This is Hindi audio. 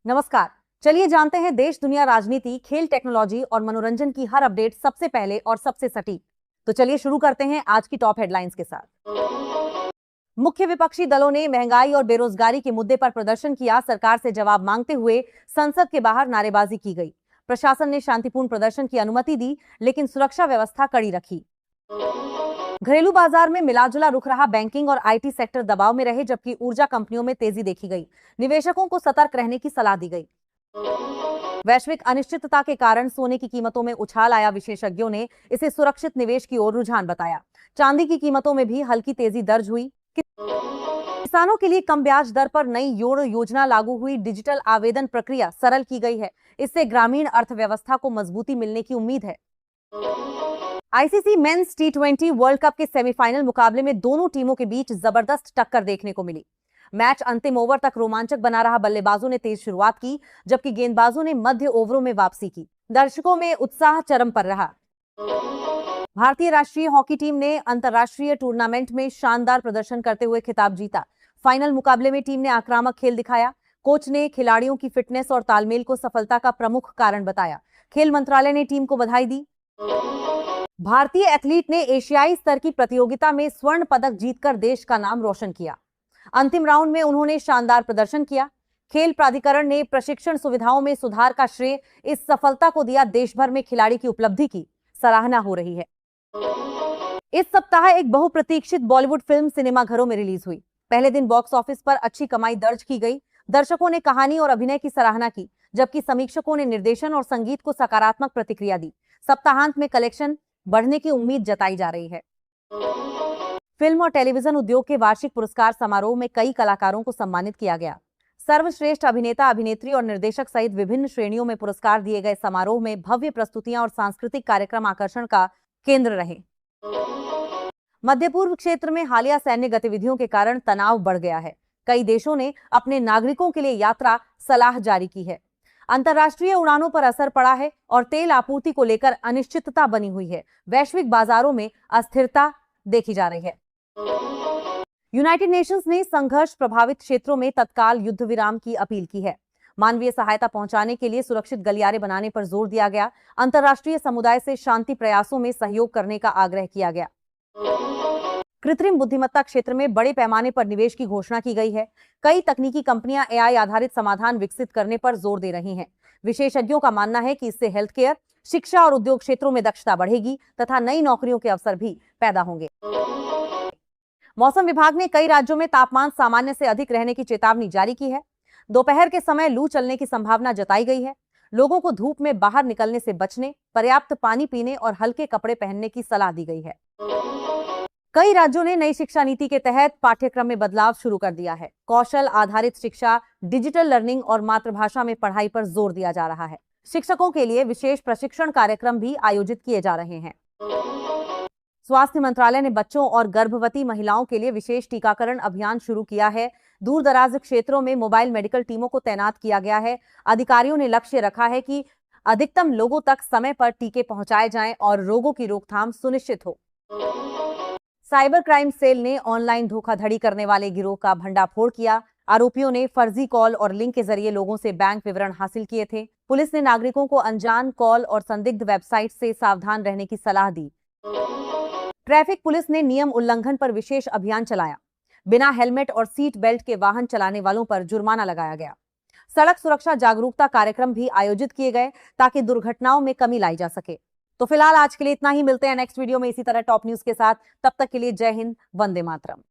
नमस्कार। चलिए जानते हैं देश दुनिया राजनीति खेल टेक्नोलॉजी और मनोरंजन की हर अपडेट सबसे पहले और सबसे सटीक। तो चलिए शुरू करते हैं आज की टॉप हेडलाइंस के साथ। मुख्य विपक्षी दलों ने महंगाई और बेरोजगारी के मुद्दे पर प्रदर्शन किया। सरकार से जवाब मांगते हुए संसद के बाहर नारेबाजी की गई। प्रशासन ने शांतिपूर्ण प्रदर्शन की अनुमति दी, लेकिन सुरक्षा व्यवस्था कड़ी रखी। घरेलू बाजार में मिलाजुला रुख रहा। बैंकिंग और आईटी सेक्टर दबाव में रहे, जबकि ऊर्जा कंपनियों में तेजी देखी गई। निवेशकों को सतर्क रहने की सलाह दी गई। वैश्विक अनिश्चितता के कारण सोने की कीमतों में उछाल आया। विशेषज्ञों ने इसे सुरक्षित निवेश की ओर रुझान बताया। चांदी की कीमतों में भी हल्की तेजी दर्ज हुई। किसानों के लिए कम ब्याज दर पर नई योजना लागू हुई। डिजिटल आवेदन प्रक्रिया सरल की गई है। इससे ग्रामीण अर्थव्यवस्था को मजबूती मिलने की उम्मीद है। आईसीसी मेंस टी20 वर्ल्ड कप के सेमीफाइनल मुकाबले में दोनों टीमों के बीच जबरदस्त टक्कर देखने को मिली। मैच अंतिम ओवर तक रोमांचक बना रहा। बल्लेबाजों ने तेज शुरुआत की, जबकि गेंदबाजों ने मध्य ओवरों में वापसी की। दर्शकों में उत्साह चरम पर रहा। भारतीय राष्ट्रीय हॉकी टीम ने अंतर्राष्ट्रीय टूर्नामेंट में शानदार प्रदर्शन करते हुए खिताब जीता। फाइनल मुकाबले में टीम ने आक्रामक खेल दिखाया। कोच ने खिलाड़ियों की फिटनेस और तालमेल को सफलता का प्रमुख कारण बताया। खेल मंत्रालय ने टीम को बधाई दी। भारतीय एथलीट ने एशियाई स्तर की प्रतियोगिता में स्वर्ण पदक जीतकर देश का नाम रोशन किया। अंतिम राउंड में उन्होंने शानदार प्रदर्शन किया। खेल प्राधिकरण ने प्रशिक्षण सुविधाओं में सुधार का श्रेय इस सफलता को दिया। देश भर में खिलाड़ी की उपलब्धि की सराहना हो रही है। इस सप्ताह एक बहुप्रतीक्षित बॉलीवुड फिल्म सिनेमाघरों में रिलीज हुई। पहले दिन बॉक्स ऑफिस पर अच्छी कमाई दर्ज की गई। दर्शकों ने कहानी और अभिनय की सराहना की, जबकि समीक्षकों ने निर्देशन और संगीत को सकारात्मक प्रतिक्रिया दी। सप्ताहांत में कलेक्शन बढ़ने की उम्मीद जताई जा रही है। फिल्म और टेलीविजन उद्योग के वार्षिक पुरस्कार समारोह में कई कलाकारों को सम्मानित किया गया। सर्वश्रेष्ठ अभिनेता, अभिनेत्री और निर्देशक सहित विभिन्न श्रेणियों में पुरस्कार दिए गए। समारोह में भव्य प्रस्तुतियां और सांस्कृतिक कार्यक्रम आकर्षण का केंद्र रहे। मध्य पूर्व क्षेत्र में हालिया सैन्य गतिविधियों के कारण तनाव बढ़ गया है। कई देशों ने अपने नागरिकों के लिए यात्रा सलाह जारी की है। अंतर्राष्ट्रीय उड़ानों पर असर पड़ा है और तेल आपूर्ति को लेकर अनिश्चितता बनी हुई है। वैश्विक बाजारों में अस्थिरता देखी जा रही है। यूनाइटेड नेशंस ने संघर्ष प्रभावित क्षेत्रों में तत्काल युद्ध विराम की अपील की है। मानवीय सहायता पहुंचाने के लिए सुरक्षित गलियारे बनाने पर जोर दिया गया। अंतर्राष्ट्रीय समुदाय से शांति प्रयासों में सहयोग करने का आग्रह किया गया। कृत्रिम बुद्धिमत्ता क्षेत्र में बड़े पैमाने पर निवेश की घोषणा की गई है। कई तकनीकी कंपनियां एआई आधारित समाधान विकसित करने पर जोर दे रही हैं। विशेषज्ञों का मानना है कि इससे हेल्थ केयर, शिक्षा और उद्योग क्षेत्रों में दक्षता बढ़ेगी तथा नई नौकरियों के अवसर भी पैदा होंगे। मौसम विभाग ने कई राज्यों में तापमान सामान्य से अधिक रहने की चेतावनी जारी की है। दोपहर के समय लू चलने की संभावना जताई गई है। लोगों को धूप में बाहर निकलने से बचने, पर्याप्त पानी पीने और हल्के कपड़े पहनने की सलाह दी गई है। कई राज्यों ने नई शिक्षा नीति के तहत पाठ्यक्रम में बदलाव शुरू कर दिया है। कौशल आधारित शिक्षा, डिजिटल लर्निंग और मातृभाषा में पढ़ाई पर जोर दिया जा रहा है। शिक्षकों के लिए विशेष प्रशिक्षण कार्यक्रम भी आयोजित किए जा रहे हैं। स्वास्थ्य मंत्रालय ने बच्चों और गर्भवती महिलाओं के लिए विशेष टीकाकरण अभियान शुरू किया है। दूर दराज क्षेत्रों में मोबाइल मेडिकल टीमों को तैनात किया गया है। अधिकारियों ने लक्ष्य रखा है कि अधिकतम लोगों तक समय पर टीके पहुंचाए जाएं और रोगों की रोकथाम सुनिश्चित हो। साइबर क्राइम सेल ने ऑनलाइन धोखाधड़ी करने वाले गिरोह का भंडाफोड़ किया। आरोपियों ने फर्जी कॉल और लिंक के जरिए लोगों से बैंक विवरण हासिल किए थे। पुलिस ने नागरिकों को अनजान कॉल और संदिग्ध वेबसाइट से सावधान रहने की सलाह दी। ट्रैफिक पुलिस ने नियम उल्लंघन पर विशेष अभियान चलाया। बिना हेलमेट और सीट बेल्ट के वाहन चलाने वालों पर जुर्माना लगाया गया। सड़क सुरक्षा जागरूकता कार्यक्रम भी आयोजित किए गए ताकि दुर्घटनाओं में कमी लाई जा सके। तो फिलहाल आज के लिए इतना ही। मिलते हैं नेक्स्ट वीडियो में इसी तरह टॉप न्यूज के साथ। तब तक के लिए जय हिंद, वंदे मातरम।